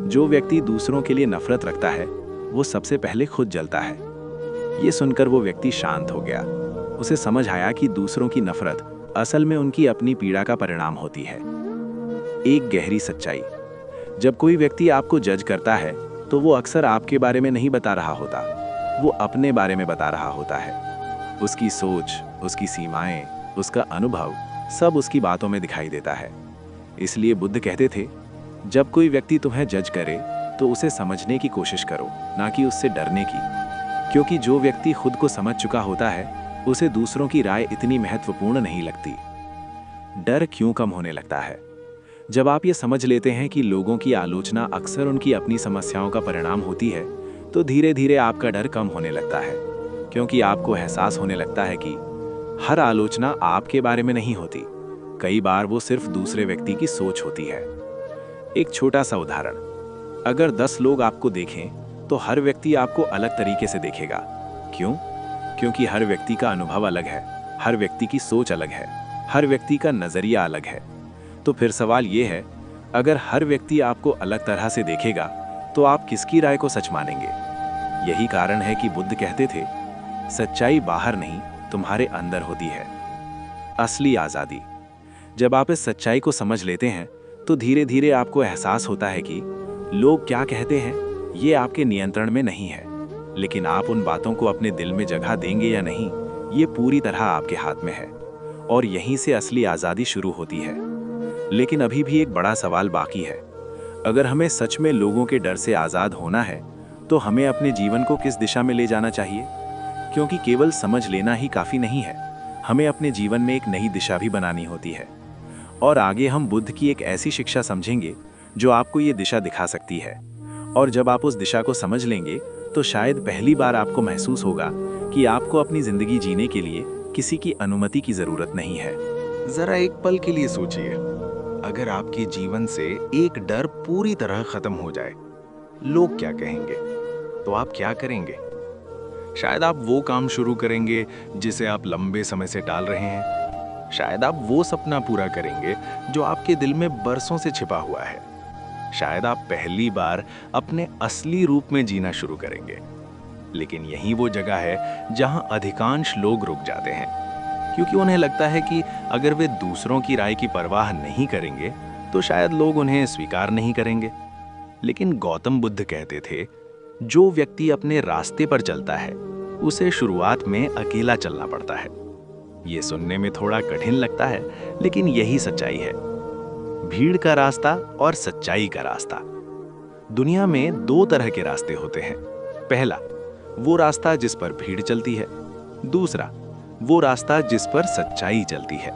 जो व्यक्ति दूसरों के लिए नफरत रखता है वो सबसे पहले खुद जलता है।
ये सुनकर वो व्यक्ति शांत हो गया। उसे समझ आया कि दूसरों की नफरत असल में उनकी अपनी पीड़ा का परिणाम होती है। एक गहरी सच्चाई। जब कोई व्यक्ति आपको जज करता है तो वो अक्सर आपके बारे में नहीं बता रहा होता, वो अपने बारे में बता रहा होता है। उसकी सोच, उसकी सीमाएं, उसका अनुभव सब उसकी बातों में दिखाई देता है। इसलिए बुद्ध कहते थे, जब कोई व्यक्ति तुम्हें जज करे तो उसे समझने की कोशिश करो, ना कि उससे डरने की। क्योंकि जो व्यक्ति खुद को समझ चुका होता है उसे दूसरों की राय इतनी महत्वपूर्ण नहीं लगती। डर क्यों कम होने लगता है? जब आप ये समझ लेते हैं कि लोगों की आलोचना अक्सर उनकी अपनी समस्याओं का परिणाम होती है, तो धीरे धीरे आपका डर कम होने लगता है। क्योंकि आपको एहसास होने लगता है कि हर आलोचना आपके बारे में नहीं होती, कई बार वो सिर्फ दूसरे व्यक्ति की सोच होती है। एक छोटा सा उदाहरण, अगर 10 लोग आपको देखें तो हर व्यक्ति आपको अलग तरीके से देखेगा। क्यों? क्योंकि हर व्यक्ति का अनुभव अलग है, हर व्यक्ति की सोच अलग है, हर व्यक्ति का नजरिया अलग है। तो फिर सवाल ये है, अगर हर व्यक्ति आपको अलग तरह से देखेगा तो आप किसकी राय को सच मानेंगे? यही कारण है कि बुद्ध कहते थे, सच्चाई बाहर नहीं तुम्हारे अंदर होती है। असली आजादी। जब आप इस सच्चाई को समझ लेते हैं तो धीरे धीरे आपको एहसास होता है कि लोग क्या कहते हैं ये आपके नियंत्रण में नहीं है, लेकिन आप उन बातों को अपने दिल में जगह देंगे या नहीं, ये पूरी तरह आपके हाथ में है। और यहीं से असली आज़ादी शुरू होती है। लेकिन अभी भी एक बड़ा सवाल बाकी है। अगर हमें सच में लोगों के डर से आज़ाद होना है तो हमें अपने जीवन को किस दिशा में ले जाना चाहिए? क्योंकि केवल समझ लेना ही काफ़ी नहीं है, हमें अपने जीवन में एक नई दिशा भी बनानी होती है। और आगे हम बुद्ध की एक ऐसी शिक्षा समझेंगे जो आपको ये दिशा दिखा सकती है। और जब आप उस दिशा को समझ लेंगे तो शायद पहली बार आपको महसूस होगा कि आपको अपनी जिंदगी जीने के लिए किसी की अनुमति की जरूरत नहीं है।
जरा एक पल के लिए सोचिए, अगर आपके जीवन से एक डर पूरी तरह खत्म हो जाए, लोग क्या कहेंगे, तो आप क्या करेंगे? शायद आप वो काम शुरू करेंगे जिसे आप लंबे समय से टाल रहे हैं। शायद आप वो सपना पूरा करेंगे जो आपके दिल में बरसों से छिपा हुआ है। शायद आप पहली बार अपने असली रूप में जीना शुरू करेंगे। लेकिन यही वो जगह है जहां अधिकांश लोग रुक जाते हैं, क्योंकि उन्हें लगता है कि अगर वे दूसरों की राय की परवाह नहीं करेंगे तो शायद लोग उन्हें स्वीकार नहीं करेंगे। लेकिन गौतम बुद्ध कहते थे, जो व्यक्ति अपने रास्ते पर चलता है उसे शुरुआत में अकेला चलना पड़ता है। ये सुनने में थोड़ा कठिन लगता है, लेकिन यही सच्चाई है। भीड़ का रास्ता और सच्चाई का रास्ता। दुनिया में 2 तरह के रास्ते होते हैं। पहला, वो रास्ता जिस पर भीड़ चलती है। दूसरा, वो रास्ता जिस पर सच्चाई चलती है।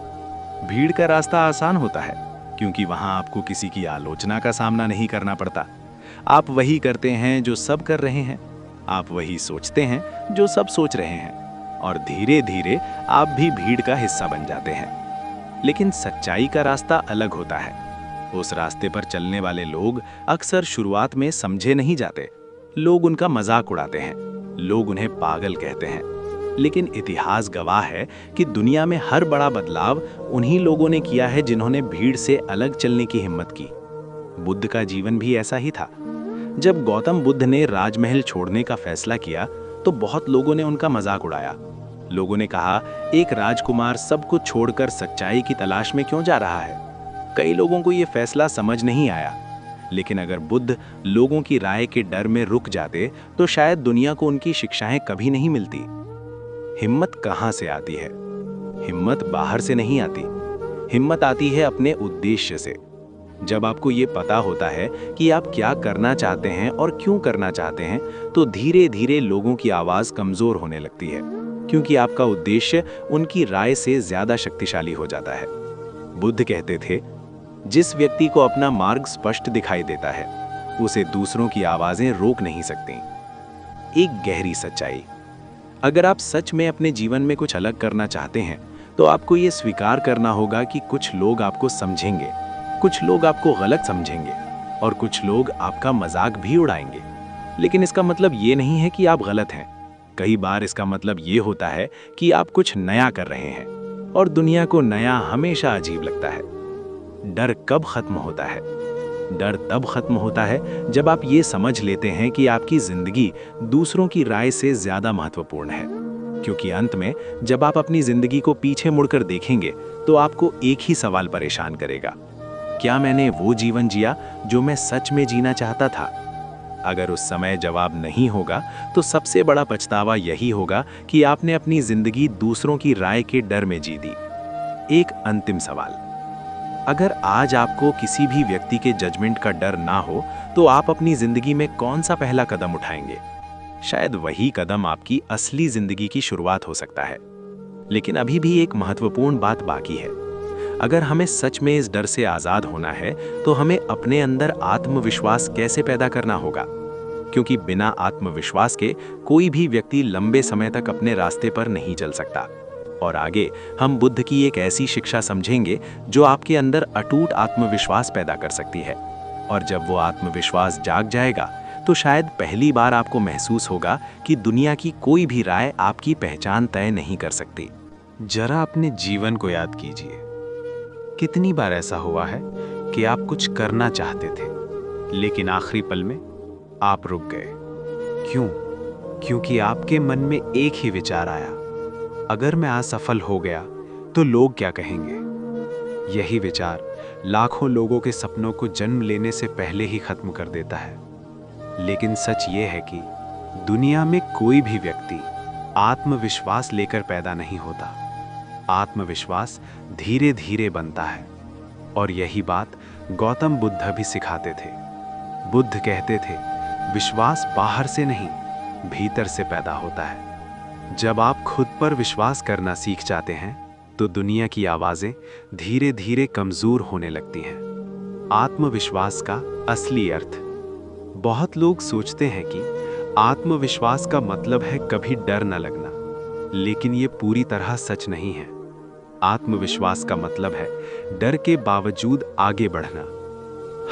भीड़ का रास्ता आसान होता है क्योंकि वहां आपको किसी की आलोचना का सामना नहीं करना पड़ता। आप वही करते हैं जो सब कर रहे हैं, आप वही सोचते हैं जो सब सोच रहे हैं, और धीरे धीरे आप भी भीड़ का हिस्सा बन जाते हैं। लेकिन सच्चाई का रास्ता अलग होता है। उस रास्ते पर चलने वाले लोग अक्सर शुरुआत में समझे नहीं जाते। लोग उनका मजाक उड़ाते हैं, लोग उन्हें पागल कहते हैं। लेकिन इतिहास गवाह है कि दुनिया में हर बड़ा बदलाव उन्हीं लोगों ने किया है जिन्होंने भीड़ से अलग चलने की हिम्मत की। बुद्ध का जीवन भी ऐसा ही था। जब गौतम बुद्ध ने राजमहल छोड़ने का फैसला किया तो बहुत लोगों ने उनका मजाक उड़ाया। लोगों ने कहा, एक राजकुमार सब कुछ छोड़कर सच्चाई की तलाश में क्यों जा रहा है? कई लोगों को यह फैसला समझ नहीं आया। लेकिन अगर बुद्ध लोगों की राय के डर में रुक जाते तो शायद दुनिया को उनकी शिक्षाएं कभी नहीं मिलती। हिम्मत कहां से आती है? हिम्मत बाहर से नहीं आती। हिम्मत आती है अपने उद्देश्य से। जब आपको ये पता होता है कि आप क्या करना चाहते हैं और क्यों करना चाहते हैं, तो धीरे धीरे लोगों की आवाज कमजोर होने लगती है, क्योंकि आपका उद्देश्य उनकी राय से ज्यादा शक्तिशाली हो जाता है। बुद्ध कहते थे, जिस व्यक्ति को अपना मार्ग स्पष्ट दिखाई देता है उसे दूसरों की आवाजें रोक नहीं सकती। एक गहरी सच्चाई। अगर आप सच में अपने जीवन में कुछ अलग करना चाहते हैं तो आपको ये स्वीकार करना होगा कि कुछ लोग आपको समझेंगे, कुछ लोग आपको गलत समझेंगे और कुछ लोग आपका मजाक भी उड़ाएंगे। लेकिन इसका मतलब ये नहीं है कि आप गलत हैं। कई बार इसका मतलब ये होता है कि आप कुछ नया कर रहे हैं, और दुनिया को नया हमेशा अजीब लगता है। डर कब खत्म होता है?
डर तब खत्म होता है जब आप ये समझ लेते हैं कि आपकी जिंदगी दूसरों की राय से ज्यादा महत्वपूर्ण है। क्योंकि अंत में जब आप अपनी जिंदगी को पीछे मुड़कर देखेंगे तो आपको एक ही सवाल परेशान करेगा, क्या मैंने वो जीवन जिया जो मैं सच में जीना चाहता था? अगर उस समय जवाब नहीं होगा तो सबसे बड़ा पछतावा यही होगा कि आपने अपनी जिंदगी दूसरों की राय के डर में जी दी। एक अंतिम सवाल, अगर आज आपको किसी भी व्यक्ति के जजमेंट का डर ना हो तो आप अपनी जिंदगी में कौन सा पहला कदम उठाएंगे? शायद वही कदम आपकी असली जिंदगी की शुरुआत हो सकता है। लेकिन अभी भी एक महत्वपूर्ण बात बाकी है। अगर हमें सच में इस डर से आजाद होना है तो हमें अपने अंदर आत्मविश्वास कैसे पैदा करना होगा? क्योंकि बिना आत्मविश्वास के कोई भी व्यक्ति लंबे समय तक अपने रास्ते पर नहीं चल सकता। और आगे हम बुद्ध की एक ऐसी शिक्षा समझेंगे जो आपके अंदर अटूट आत्मविश्वास पैदा कर सकती है। और जब वो आत्मविश्वास जाग जाएगा तो शायद पहली बार आपको महसूस होगा कि दुनिया की कोई भी राय आपकी पहचान तय नहीं कर सकती।
जरा अपने जीवन को याद कीजिए। कितनी बार ऐसा हुआ है कि आप कुछ करना चाहते थे लेकिन आखिरी पल में आप रुक गए? क्यों? क्योंकि आपके मन में एक ही विचार आया, अगर मैं असफल हो गया तो लोग क्या कहेंगे? यही विचार लाखों लोगों के सपनों को जन्म लेने से पहले ही खत्म कर देता है। लेकिन सच ये है कि दुनिया में कोई भी व्यक्ति आत्मविश्वास लेकर पैदा नहीं होता। आत्मविश्वास धीरे धीरे बनता है। और यही बात गौतम बुद्ध भी सिखाते थे। बुद्ध कहते थे, विश्वास बाहर से नहीं, भीतर से पैदा होता है। जब आप खुद पर विश्वास करना सीख जाते हैं तो दुनिया की आवाजें धीरे धीरे कमजोर होने लगती हैं। आत्मविश्वास का असली अर्थ। बहुत लोग सोचते हैं कि आत्मविश्वास का मतलब है कभी डर न लगना, लेकिन ये पूरी तरह सच नहीं है। आत्मविश्वास का मतलब है डर के बावजूद आगे बढ़ना।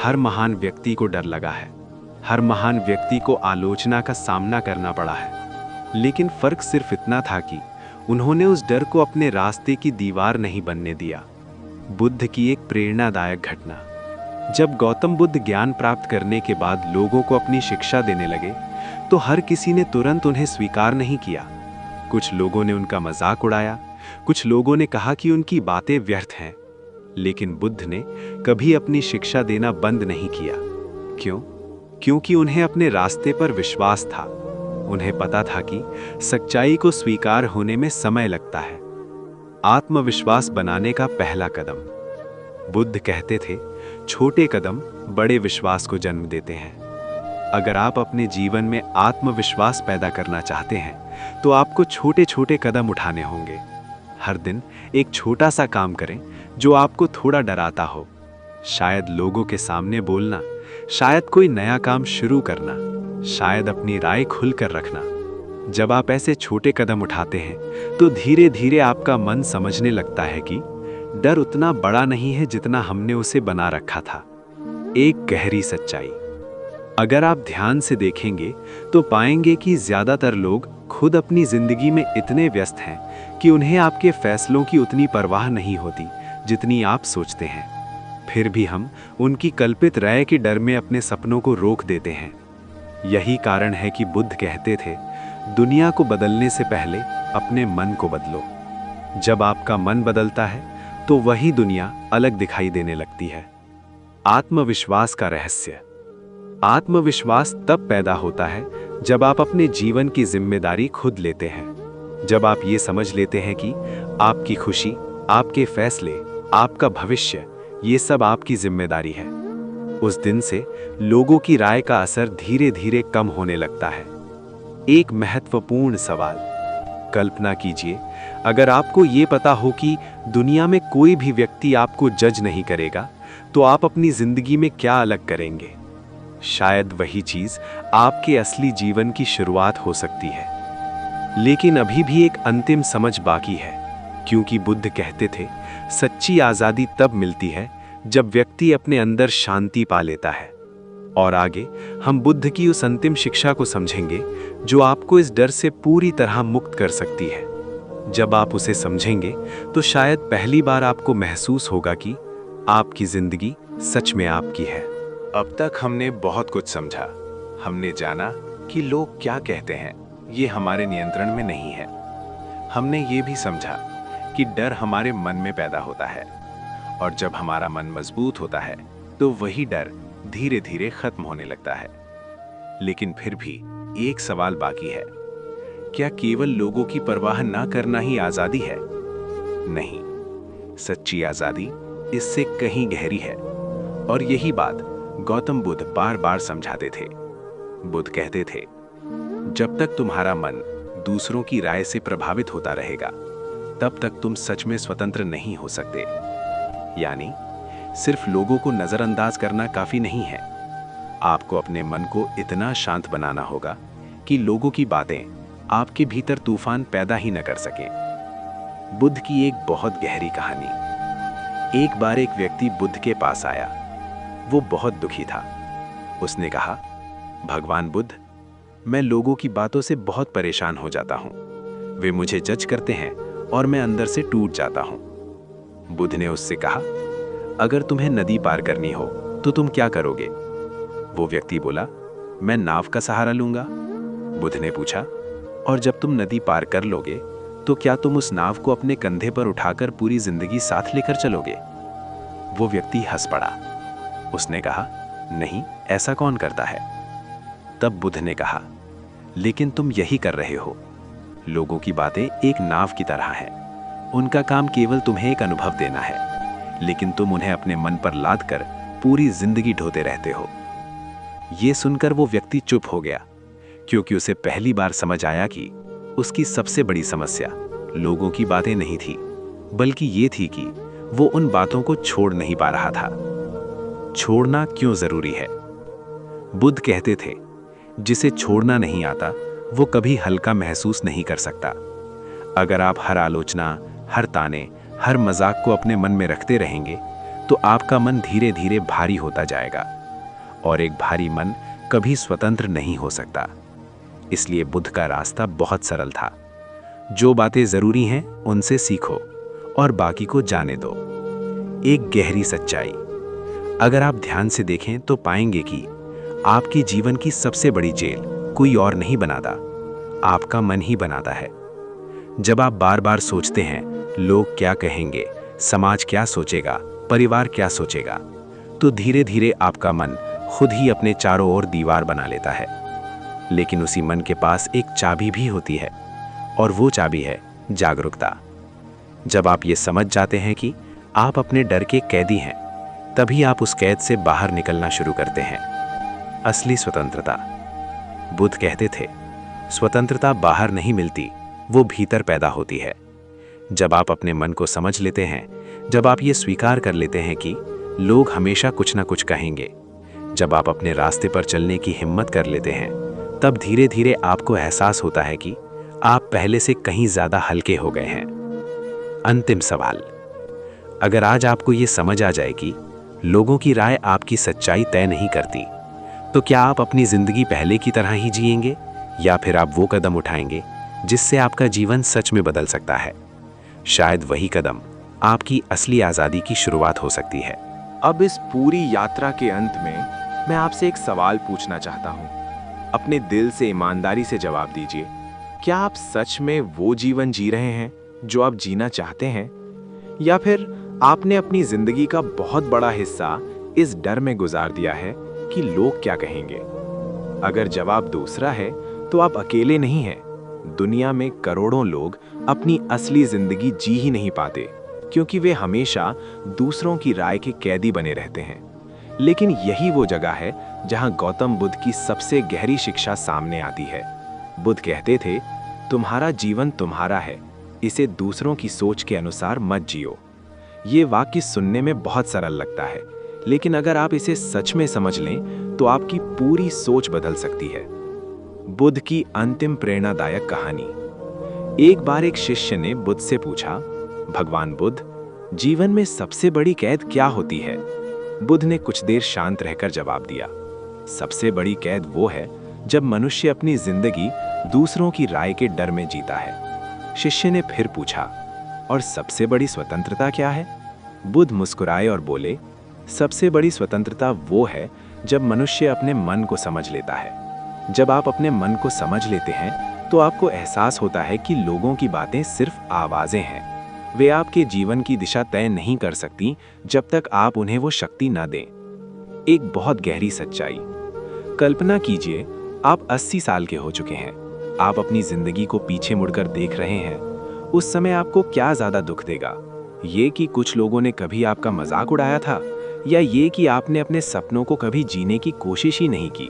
हर महान व्यक्ति को डर लगा है, हर महान व्यक्ति को आलोचना का सामना करना पड़ा है, लेकिन फर्क सिर्फ इतना था कि उन्होंने उस डर को अपने रास्ते की दीवार नहीं बनने दिया। बुद्ध की एक प्रेरणादायक घटना। जब गौतम बुद्ध ज्ञान प्राप्त करने के बाद लोगों को अपनी शिक्षा देने लगे तो हर किसी ने तुरंत उन्हें स्वीकार नहीं किया। कुछ लोगों ने उनका मजाक उड़ाया, कुछ लोगों ने कहा कि उनकी बातें व्यर्थ हैं। लेकिन बुद्ध ने कभी अपनी शिक्षा देना बंद नहीं किया। क्यों? क्योंकि उन्हें अपने रास्ते पर विश्वास था। उन्हें पता था कि सच्चाई को स्वीकार होने में समय लगता है। आत्मविश्वास बनाने का पहला कदम। बुद्ध कहते थे, छोटे कदम बड़े विश्वास को जन्म देते हैं। अगर आप अपने जीवन में आत्मविश्वास पैदा करना चाहते हैं तो आपको छोटे छोटे कदम उठाने होंगे। हर दिन एक छोटा सा काम करें जो आपको थोड़ा डराता हो। शायद लोगों के सामने बोलना, शायद कोई नया काम शुरू करना, शायद अपनी राय खुलकर रखना। जब आप ऐसे छोटे कदम उठाते हैं तो धीरे धीरे आपका मन समझने लगता है कि डर उतना बड़ा नहीं है जितना हमने उसे बना रखा था। एक गहरी सच्चाई। अगर आप ध्यान से देखेंगे तो पाएंगे कि ज्यादातर लोग खुद अपनी जिंदगी में इतने व्यस्त हैं कि उन्हें आपके फैसलों की उतनी परवाह नहीं होती जितनी आप सोचते हैं। फिर भी हम उनकी कल्पित राय के डर में अपने सपनों को रोक देते हैं। यही कारण है कि बुद्ध कहते थे, दुनिया को बदलने से पहले अपने मन को बदलो। जब आपका मन बदलता है तो वही दुनिया अलग दिखाई देने लगती है। आत्मविश्वास का रहस्य। आत्मविश्वास तब पैदा होता है जब आप अपने जीवन की जिम्मेदारी खुद लेते हैं। जब आप ये समझ लेते हैं कि आपकी खुशी, आपके फैसले, आपका भविष्य, ये सब आपकी जिम्मेदारी है। उस दिन से लोगों की राय का असर धीरे धीरे कम होने लगता है। एक महत्वपूर्ण सवाल। कल्पना कीजिए, अगर आपको ये पता हो कि दुनिया में कोई भी व्यक्ति आपको जज नहीं करेगा, तो आप अपनी जिंदगी में क्या अलग करेंगे? शायद वही चीज आपके असली जीवन की शुरुआत हो सकती है। लेकिन अभी भी एक अंतिम समझ बाकी है, क्योंकि बुद्ध कहते थे, सच्ची आजादी तब मिलती है जब व्यक्ति अपने अंदर शांति पा लेता है। और आगे हम बुद्ध की उस अंतिम शिक्षा को समझेंगे जो आपको इस डर से पूरी तरह मुक्त कर सकती है। जब आप उसे समझेंगे तो शायद पहली बार आपको महसूस होगा कि आपकी जिंदगी सच में आपकी है।
अब तक हमने बहुत कुछ समझा। हमने जाना कि लोग क्या कहते हैं ये हमारे नियंत्रण में नहीं है। हमने ये भी समझा कि डर हमारे मन में पैदा होता है, और जब हमारा मन मजबूत होता है तो वही डर धीरे धीरे खत्म होने लगता है। लेकिन फिर भी एक सवाल बाकी है, क्या केवल लोगों की परवाह ना करना ही आजादी है? नहीं, सच्ची आजादी इससे कहीं गहरी है, और यही बात गौतम बुद्ध बार बार समझाते थे। बुद्ध कहते थे, जब तक तुम्हारा मन दूसरों की राय से प्रभावित होता रहेगा तब तक तुम सच में स्वतंत्र नहीं हो सकते। यानी सिर्फ लोगों को नजरअंदाज करना काफी नहीं है, आपको अपने मन को इतना शांत बनाना होगा कि लोगों की बातें आपके भीतर तूफान पैदा ही न कर सके। बुद्ध की एक बहुत गहरी कहानी। एक बार एक व्यक्ति बुद्ध के पास आया। वो बहुत दुखी था। उसने कहा, भगवान बुद्ध, मैं लोगों की बातों से बहुत परेशान हो जाता हूं। वे मुझे जज करते हैं और मैं अंदर से टूट जाता हूं। बुद्ध ने उससे कहा, अगर तुम्हें नदी पार करनी हो तो तुम क्या करोगे? वो व्यक्ति बोला, मैं नाव का सहारा लूंगा। बुद्ध ने पूछा, और जब तुम नदी पार कर लोगे तो क्या तुम उस नाव को अपने कंधे पर उठाकर पूरी जिंदगी साथ लेकर चलोगे? वो व्यक्ति हंस पड़ा। उसने कहा, नहीं, ऐसा कौन करता है? तब बुद्ध ने कहा, लेकिन तुम यही कर रहे हो। लोगों की बातें एक नाव की तरह हैं। उनका काम केवल तुम्हें एक अनुभव देना है, लेकिन तुम उन्हें अपने मन पर लाद कर पूरी जिंदगी ढोते रहते हो। ये सुनकर वो व्यक्ति चुप हो गया, क्योंकि उसे पहली बार समझ आया कि उसकी सबसे बड़ी समस्या लोगों की बातें नहीं थी, बल्कि ये थी कि वो उन बातों को छोड़ नहीं पा रहा था। छोड़ना क्यों जरूरी है? बुद्ध कहते थे, जिसे छोड़ना नहीं आता वो कभी हल्का महसूस नहीं कर सकता। अगर आप हर आलोचना, हर ताने, हर मजाक को अपने मन में रखते रहेंगे तो आपका मन धीरे धीरे भारी होता जाएगा, और एक भारी मन कभी स्वतंत्र नहीं हो सकता। इसलिए बुद्ध का रास्ता बहुत सरल था। जो बातें जरूरी हैं उनसे सीखो और बाकी को जाने दो। एक गहरी सच्चाई। अगर आप ध्यान से देखें तो पाएंगे कि आपके जीवन की सबसे बड़ी जेल कोई और नहीं बनाता, आपका मन ही बनाता है। जब आप बार बार सोचते हैं, लोग क्या कहेंगे, समाज क्या सोचेगा, परिवार क्या सोचेगा, तो धीरे धीरे आपका मन खुद ही अपने चारों ओर दीवार बना लेता है। लेकिन उसी मन के पास एक चाबी भी होती है, और वो चाबी है जागरूकता। जब आप ये समझ जाते हैं कि आप अपने डर के कैदी हैं, तभी आप उस कैद से बाहर निकलना शुरू करते हैं। असली स्वतंत्रता। बुद्ध कहते थे, स्वतंत्रता बाहर नहीं मिलती, वो भीतर पैदा होती है। जब आप अपने मन को समझ लेते हैं, जब आप ये स्वीकार कर लेते हैं कि लोग हमेशा कुछ ना कुछ कहेंगे, जब आप अपने रास्ते पर चलने की हिम्मत कर लेते हैं, तब धीरे धीरे आपको एहसास होता है कि आप पहले से कहीं ज्यादा हल्के हो गए हैं। अंतिम सवाल। अगर आज आपको ये समझ आ जाए कि लोगों की राय आपकी सच्चाई तय नहीं करती, तो क्या आप अपनी जिंदगी पहले की तरह ही जिएंगे, या फिर आप वो कदम उठाएंगे जिससे आपका जीवन सच में बदल सकता है? शायद वही कदम आपकी असली आजादी की शुरुआत हो सकती है।
अब इस पूरी यात्रा के अंत में मैं आपसे एक सवाल पूछना चाहता हूं। अपने दिल से ईमानदारी से जवाब दीजिए, क्या आप सच में वो जीवन जी रहे हैं जो आप जीना चाहते हैं, या फिर आपने अपनी जिंदगी का बहुत बड़ा हिस्सा इस डर में गुजार दिया है कि लोग क्या कहेंगे? अगर जवाब दूसरा है तो आप अकेले नहीं हैं। दुनिया में करोड़ों लोग अपनी असली जिंदगी जी ही नहीं पाते, क्योंकि वे हमेशा दूसरों की राय के कैदी बने रहते हैं। लेकिन यही वो जगह है जहां गौतम बुद्ध की सबसे गहरी शिक्षा सामने आती है। बुद्ध कहते थे, तुम्हारा जीवन तुम्हारा है, इसे दूसरों की सोच के अनुसार मत जियो। ये वाक्य सुनने में बहुत सरल लगता है, लेकिन अगर आप इसे सच में समझ लें तो आपकी पूरी सोच बदल सकती है। बुद्ध की अंतिम प्रेरणादायक कहानी। एक बार एक शिष्य ने बुद्ध से पूछा, भगवान बुद्ध, जीवन में सबसे बड़ी कैद क्या होती है? बुद्ध ने कुछ देर शांत रहकर जवाब दिया, सबसे बड़ी कैद वो है जब मनुष्य अपनी जिंदगी दूसरों की राय के डर में जीता है। शिष्य ने फिर पूछा, और सबसे बड़ी स्वतंत्रता क्या है? बुद्ध मुस्कुराए और बोले, सबसे बड़ी स्वतंत्रता वो है
जब मनुष्य अपने मन को समझ लेता है। जब आप अपने मन को समझ लेते हैं तो आपको एहसास होता है कि लोगों की बातें सिर्फ आवाजें हैं। वे आपके जीवन की दिशा तय नहीं कर सकती जब तक आप उन्हें वो शक्ति न दें। एक बहुत गहरी सच्चाई। कल्पना कीजिए, आप 80 साल के हो चुके हैं। आप अपनी जिंदगी को पीछे मुड़कर देख रहे हैं। उस समय आपको क्या ज्यादा दुख देगा? ये कि कुछ लोगों ने कभी आपका मजाक उड़ाया था, या ये कि आपने अपने सपनों को कभी जीने की कोशिश ही नहीं की?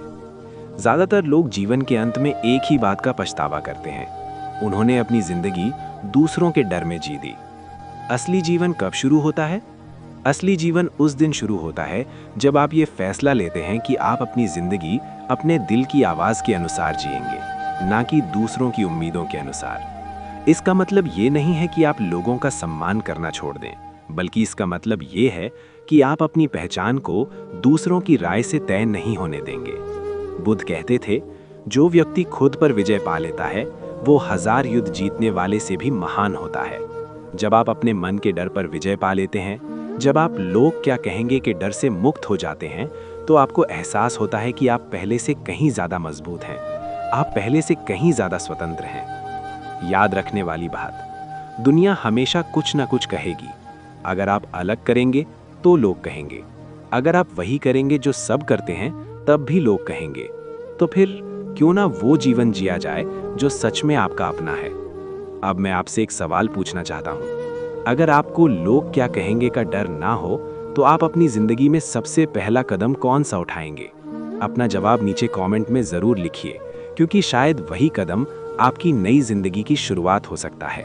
ज्यादातर लोग जीवन के अंत में एक ही बात का पछतावा करते हैं, उन्होंने अपनी जिंदगी दूसरों के डर में जी दी। असली जीवन कब शुरू होता है? असली जीवन उस दिन शुरू होता है जब आप ये फैसला लेते हैं कि आप अपनी जिंदगी अपने दिल की आवाज के अनुसार जिएंगे, ना कि दूसरों की उम्मीदों के अनुसार। इसका मतलब ये नहीं है कि आप लोगों का सम्मान करना छोड़ दें, बल्कि इसका मतलब ये है कि आप अपनी पहचान को दूसरों की राय से तय नहीं होने देंगे। बुद्ध कहते थे, जो व्यक्ति खुद पर विजय पा लेता है वो 1000 युद्ध जीतने वाले से भी महान होता है। जब आप अपने मन के डर पर विजय पा लेते हैं, जब आप लोग क्या कहेंगे के डर से मुक्त हो जाते हैं, तो आपको एहसास होता है कि आप पहले से कहीं ज्यादा मजबूत हैं। आप पहले से कहीं ज्यादा स्वतंत्र हैं। याद रखने वाली बात, दुनिया हमेशा कुछ ना कुछ कहेगी। अगर आप अलग करेंगे तो लोग कहेंगे, अगर आप वही करेंगे जो सब करते हैं तब भी लोग कहेंगे। तो फिर क्यों ना वो जीवन जिया जाए जो सच में आपका अपना है। अब मैं आपसे एक सवाल पूछना चाहता हूँ, अगर आपको लोग क्या कहेंगे का डर ना हो तो आप अपनी जिंदगी में सबसे पहला कदम कौन सा उठाएंगे? अपना जवाब नीचे कमेंट में जरूर लिखिए, क्योंकि शायद वही कदम आपकी नई जिंदगी की शुरुआत हो सकता है।